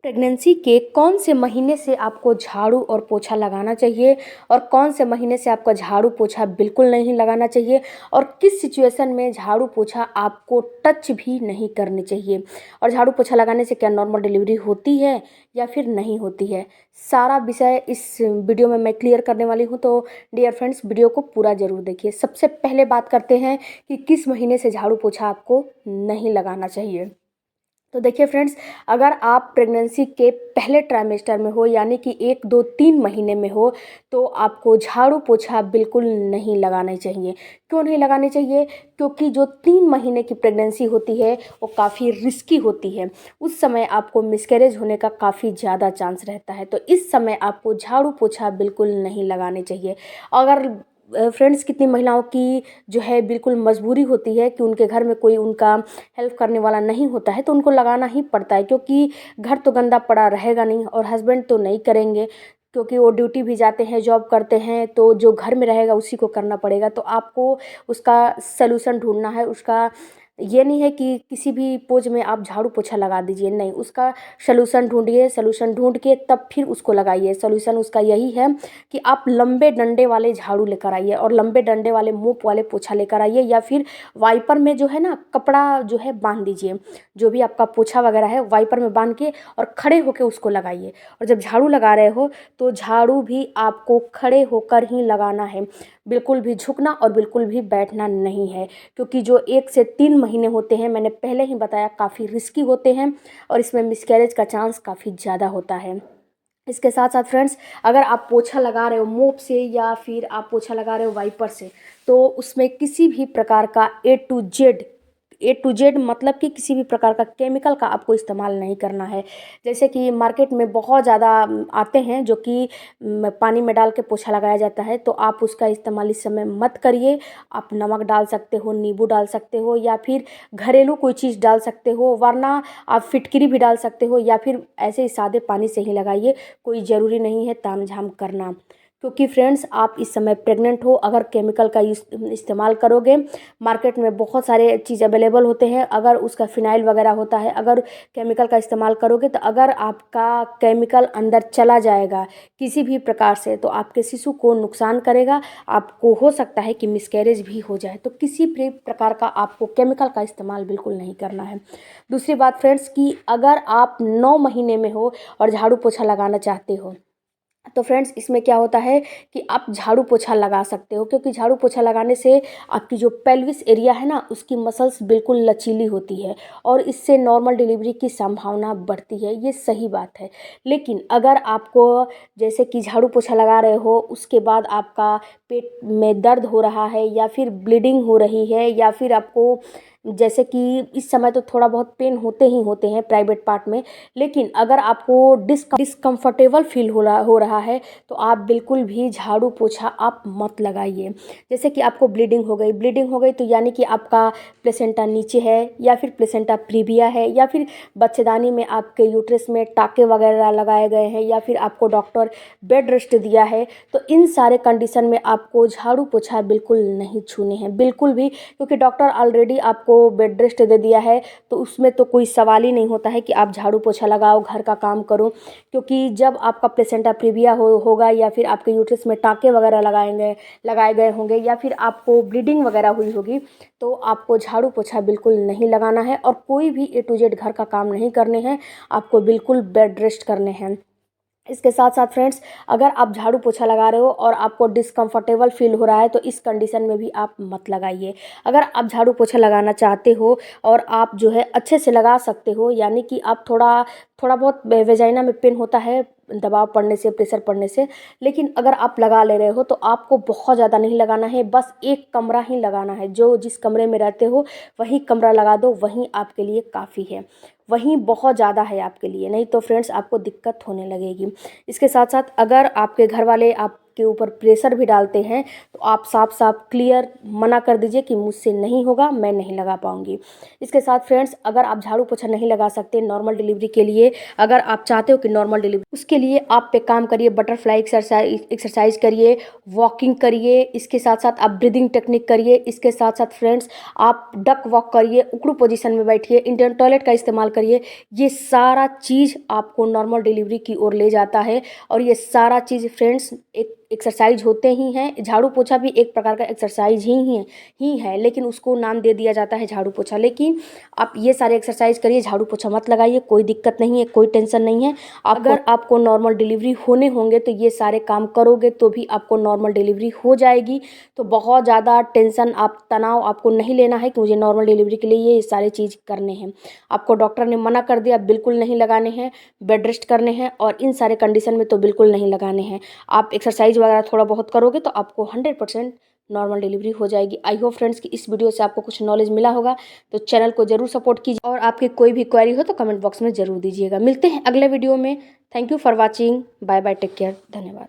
Pregnancy के कौन से महीने से आपको झाड़ू और पोछा लगाना चाहिए और कौन से महीने से आपका झाड़ू पोछा बिल्कुल नहीं लगाना चाहिए और किस सिचुएशन में झाड़ू पोछा आपको टच भी नहीं करनी चाहिए और झाड़ू पोछा लगाने से क्या नॉर्मल डिलीवरी होती है या फिर नहीं होती है। सारा विषय इस वीडियो में मैं क्लियर करने वाली हूँ, तो डियर फ्रेंड्स वीडियो को पूरा ज़रूर देखिए। सबसे पहले बात करते हैं कि किस महीने से झाड़ू पोछा आपको नहीं लगाना चाहिए। तो देखिए फ्रेंड्स, अगर आप प्रेगनेंसी के पहले ट्राइमेस्टर में हो यानी कि 1 2 3 महीने में हो तो आपको झाड़ू पोछा बिल्कुल नहीं लगाना चाहिए। क्यों नहीं लगानी चाहिए? क्योंकि जो 3 महीने की प्रेगनेंसी होती है वो काफ़ी रिस्की होती है। उस समय आपको मिसकैरेज होने का काफ़ी ज़्यादा चांस रहता है, तो इस समय आपको झाड़ू पोछा बिल्कुल नहीं लगाने चाहिए। अगर फ्रेंड्स कितनी महिलाओं की जो है बिल्कुल मजबूरी होती है कि उनके घर में कोई उनका हेल्प करने वाला नहीं होता है तो उनको लगाना ही पड़ता है, क्योंकि घर तो गंदा पड़ा रहेगा नहीं और हस्बैंड तो नहीं करेंगे, क्योंकि वो ड्यूटी भी जाते हैं, जॉब करते हैं, तो जो घर में रहेगा उसी को करना पड़ेगा। तो आपको उसका सलूशन ढूंढना है। उसका ये नहीं है कि किसी भी पोज में आप झाड़ू पोछा लगा दीजिए, नहीं, उसका सलूशन ढूंढिए। सलूशन ढूंढ के तब फिर उसको लगाइए। सलूशन उसका यही है कि आप लंबे डंडे वाले झाड़ू लेकर आइए और लंबे डंडे वाले मोप वाले पोछा लेकर आइए, या फिर वाइपर में जो है ना कपड़ा जो है बांध दीजिए। जो भी आपका पोछा वगैरह है वाइपर में बांध के और खड़े होकर उसको लगाइए। और जब झाड़ू लगा रहे हो तो झाड़ू भी आपको खड़े होकर ही लगाना है, बिल्कुल भी झुकना और बिल्कुल भी बैठना नहीं है, क्योंकि जो 1 से 3 महीने होते हैं, मैंने पहले ही बताया, काफ़ी रिस्की होते हैं और इसमें मिसकैरेज का चांस काफ़ी ज़्यादा होता है। इसके साथ साथ फ्रेंड्स, अगर आप पोछा लगा रहे हो मोप से या फिर आप पोछा लगा रहे हो वाइपर से, तो उसमें किसी भी प्रकार का ए टू जेड मतलब कि किसी भी प्रकार का केमिकल का आपको इस्तेमाल नहीं करना है। जैसे कि मार्केट में बहुत ज़्यादा आते हैं जो कि पानी में डाल के पोछा लगाया जाता है, तो आप उसका इस्तेमाल इस समय मत करिए। आप नमक डाल सकते हो, नींबू डाल सकते हो, या फिर घरेलू कोई चीज़ डाल सकते हो, वरना आप फिटकरी भी डाल सकते हो, या फिर ऐसे ही सादे पानी से ही लगाइए। कोई ज़रूरी नहीं है तामझाम करना, क्योंकि फ्रेंड्स आप इस समय प्रेग्नेंट हो। अगर केमिकल का इस्तेमाल करोगे, मार्केट में बहुत सारे चीज़ अवेलेबल होते हैं, अगर उसका फिनाइल वगैरह होता है, अगर केमिकल का इस्तेमाल करोगे तो अगर आपका केमिकल अंदर चला जाएगा किसी भी प्रकार से तो आपके शिशु को नुकसान करेगा। आपको हो सकता है कि मिसकैरेज भी हो जाए। तो किसी भी प्रकार का आपको केमिकल का इस्तेमाल बिल्कुल नहीं करना है। दूसरी बात फ्रेंड्स, कि अगर आप 9 महीने में हो और झाड़ू पोछा लगाना चाहते हो, तो फ्रेंड्स इसमें क्या होता है कि आप झाड़ू पोछा लगा सकते हो, क्योंकि झाड़ू पोछा लगाने से आपकी जो पेल्विस एरिया है ना, उसकी मसल्स बिल्कुल लचीली होती है और इससे नॉर्मल डिलीवरी की संभावना बढ़ती है। ये सही बात है। लेकिन अगर आपको जैसे कि झाड़ू पोछा लगा रहे हो, उसके बाद आपका पेट में दर्द हो रहा है या फिर ब्लीडिंग हो रही है, या फिर आपको जैसे कि इस समय तो थोड़ा बहुत पेन होते ही होते हैं प्राइवेट पार्ट में, लेकिन अगर आपको डिस्कम्फर्टेबल फील हो रहा है तो आप बिल्कुल भी झाड़ू पोछा आप मत लगाइए। जैसे कि आपको ब्लीडिंग हो गई तो यानी कि आपका प्लेसेंटा नीचे है, या फिर प्लेसेंटा प्रीविया है, या फिर बच्चेदानी में आपके यूट्रस में टाके वगैरह लगाए गए हैं, या फिर आपको डॉक्टर बेड रेस्ट दिया है, तो इन सारे कंडीशन में आपको झाड़ू पोछा बिल्कुल नहीं छूने हैं, बिल्कुल भी, क्योंकि डॉक्टर ऑलरेडी आपको बेड रेस्ट दे दिया है। तो उसमें तो कोई सवाल ही नहीं होता है कि आप झाड़ू पोछा लगाओ, घर का काम करो, क्योंकि जब आपका प्लेसेंटा प्रीविया होगा या फिर आपके यूट्रस में टाँके वगैरह लगाए गए होंगे, या फिर आपको ब्लीडिंग वगैरह हुई होगी, तो आपको झाड़ू पोछा बिल्कुल नहीं लगाना है और कोई भी ए टू जेड घर का काम नहीं करने हैं। आपको बिल्कुल बेड रेस्ट करने हैं। इसके साथ साथ फ्रेंड्स, अगर आप झाड़ू पोछा लगा रहे हो और आपको डिस्कम्फर्टेबल फील हो रहा है तो इस कंडीशन में भी आप मत लगाइए। अगर आप झाड़ू पोछा लगाना चाहते हो और आप जो है अच्छे से लगा सकते हो, यानी कि आप थोड़ा थोड़ा बहुत वेजाइना में पेन होता है दबाव पड़ने से, प्रेशर पड़ने से, लेकिन अगर आप लगा ले रहे हो तो आपको बहुत ज़्यादा नहीं लगाना है, बस एक कमरा ही लगाना है। जो जिस कमरे में रहते हो वही कमरा लगा दो, वहीं आपके लिए काफ़ी है, वहीं बहुत ज़्यादा है आपके लिए, नहीं तो फ्रेंड्स आपको दिक्कत होने लगेगी। इसके साथ साथ अगर आपके घर वाले आप के ऊपर प्रेशर भी डालते हैं तो आप साफ साफ क्लियर मना कर दीजिए कि मुझसे नहीं होगा, मैं नहीं लगा पाऊँगी। इसके साथ फ्रेंड्स, अगर आप झाड़ू पोछा नहीं लगा सकते नॉर्मल डिलीवरी के लिए, अगर आप चाहते हो कि नॉर्मल डिलीवरी, उसके लिए आप पे काम करिए, बटरफ्लाई एक्सरसाइज करिए, वॉकिंग करिए, इसके साथ साथ आप ब्रीदिंग टेक्निक करिए, इसके साथ साथ फ्रेंड्स आप डक वॉक करिए, उकड़ू पोजीशन में बैठिए, इंडियन टॉयलेट का इस्तेमाल करिए। ये सारा चीज़ आपको नॉर्मल डिलीवरी की ओर ले जाता है और ये सारा चीज़ फ्रेंड्स एक एक्सरसाइज होते ही हैं। झाड़ू पोछा भी एक प्रकार का एक्सरसाइज ही है, लेकिन उसको नाम दे दिया जाता है झाड़ू पोछा। लेकिन आप ये सारे एक्सरसाइज करिए, झाड़ू पोछा मत लगाइए, कोई दिक्कत नहीं है, कोई टेंशन नहीं है। अगर आपको नॉर्मल डिलीवरी होने होंगे तो ये सारे काम करोगे तो भी आपको नॉर्मल डिलीवरी हो जाएगी। तो बहुत ज़्यादा टेंशन, आप तनाव आपको नहीं लेना है कि मुझे नॉर्मल डिलीवरी के लिए ये सारे चीज़ करने हैं। आपको डॉक्टर ने मना कर दिया, बिल्कुल नहीं लगाने हैं, बेड रेस्ट करने हैं और इन सारे कंडीशन में तो बिल्कुल नहीं लगाने हैं। आप एक्सरसाइज वगैरह थोड़ा बहुत करोगे तो आपको 100% नॉर्मल डिलीवरी हो जाएगी। आई होप फ्रेंड्स कि इस वीडियो से आपको कुछ नॉलेज मिला होगा, तो चैनल को जरूर सपोर्ट कीजिए और आपकी कोई भी क्वेरी हो तो कमेंट बॉक्स में ज़रूर दीजिएगा। मिलते हैं अगले वीडियो में। Thank you for watching. Bye bye, take care, धन्यवाद।